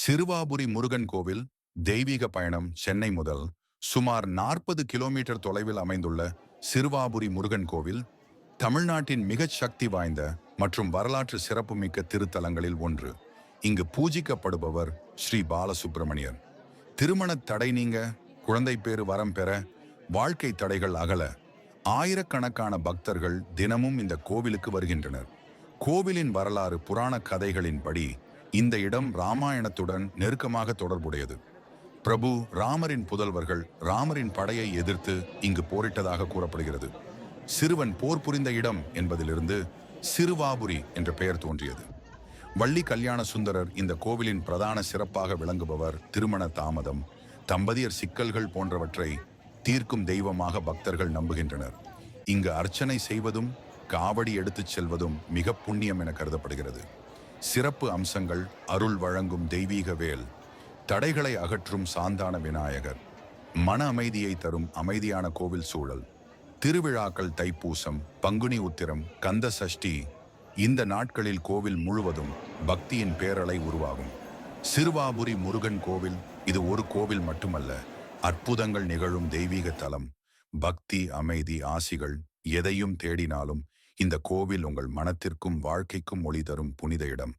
சிறுவாபுரி முருகன் கோவில் தெய்வீக பயணம். சென்னை முதல் சுமார் 40 கிலோமீட்டர் தொலைவில் அமைந்துள்ள சிறுவாபுரி முருகன் கோவில் தமிழ்நாட்டின் மிகச் சக்தி வாய்ந்த மற்றும் வரலாற்று சிறப்புமிக்க திருத்தலங்களில் ஒன்று. இங்கு பூஜிக்கப்படுபவர் ஸ்ரீ பாலசுப்பிரமணியர். திருமணத் தடை நீங்க, குழந்தை பேறு வரம் பெற, வாழ்க்கை தடைகள் அகல ஆயிரக்கணக்கான பக்தர்கள் தினமும் இந்த கோவிலுக்கு வருகின்றனர். கோவிலின் வரலாறு புராண கதைகளின்படி இந்த இடம் ராமாயணத்துடன் நெருக்கமாக தொடர்புடையது. பிரபு ராமரின் புதல்வர்கள் ராமரின் படையை எதிர்த்து இங்கு போரிட்டதாக கூறப்படுகிறது. சிறுவன் போர் புரிந்த இடம் என்பதிலிருந்து சிறுவாபுரி என்ற பெயர் தோன்றியது. வள்ளி கல்யாண சுந்தரர் இந்த கோவிலின் பிரதான சிறப்பாக விளங்குபவர். திருமண தாமதம், தம்பதியர் சிக்கல்கள் போன்றவற்றை தீர்க்கும் தெய்வமாக பக்தர்கள் நம்புகின்றனர். இங்கு அர்ச்சனை செய்வதும் காவடி எடுத்துச் செல்வதும் மிக புண்ணியம் என கருதப்படுகிறது. சிறப்பு அம்சங்கள்: அருள் வழங்கும் தெய்வீக வேல், தடைகளை அகற்றும் சாந்தான விநாயகர், மன அமைதியை தரும் அமைதியான கோவில் சூழல், திருவிழாக்கள் தைப்பூசம், பங்குனி உத்திரம், கந்த சஷ்டி. இந்த நாட்களில் கோவில் முழுவதும் பக்தியின் பேரலை உருவாகும். சிறுவாபுரி முருகன் கோவில் இது ஒரு கோவில் மட்டுமல்ல, அற்புதங்கள் நிகழும் தெய்வீக தலம். பக்தி, அமைதி, ஆசிகள் எதையும் தேடினாலும் இந்த கோவில் உங்கள் மனத்திற்கும் வாழ்க்கைக்கும் ஒளி தரும் புனித இடம்.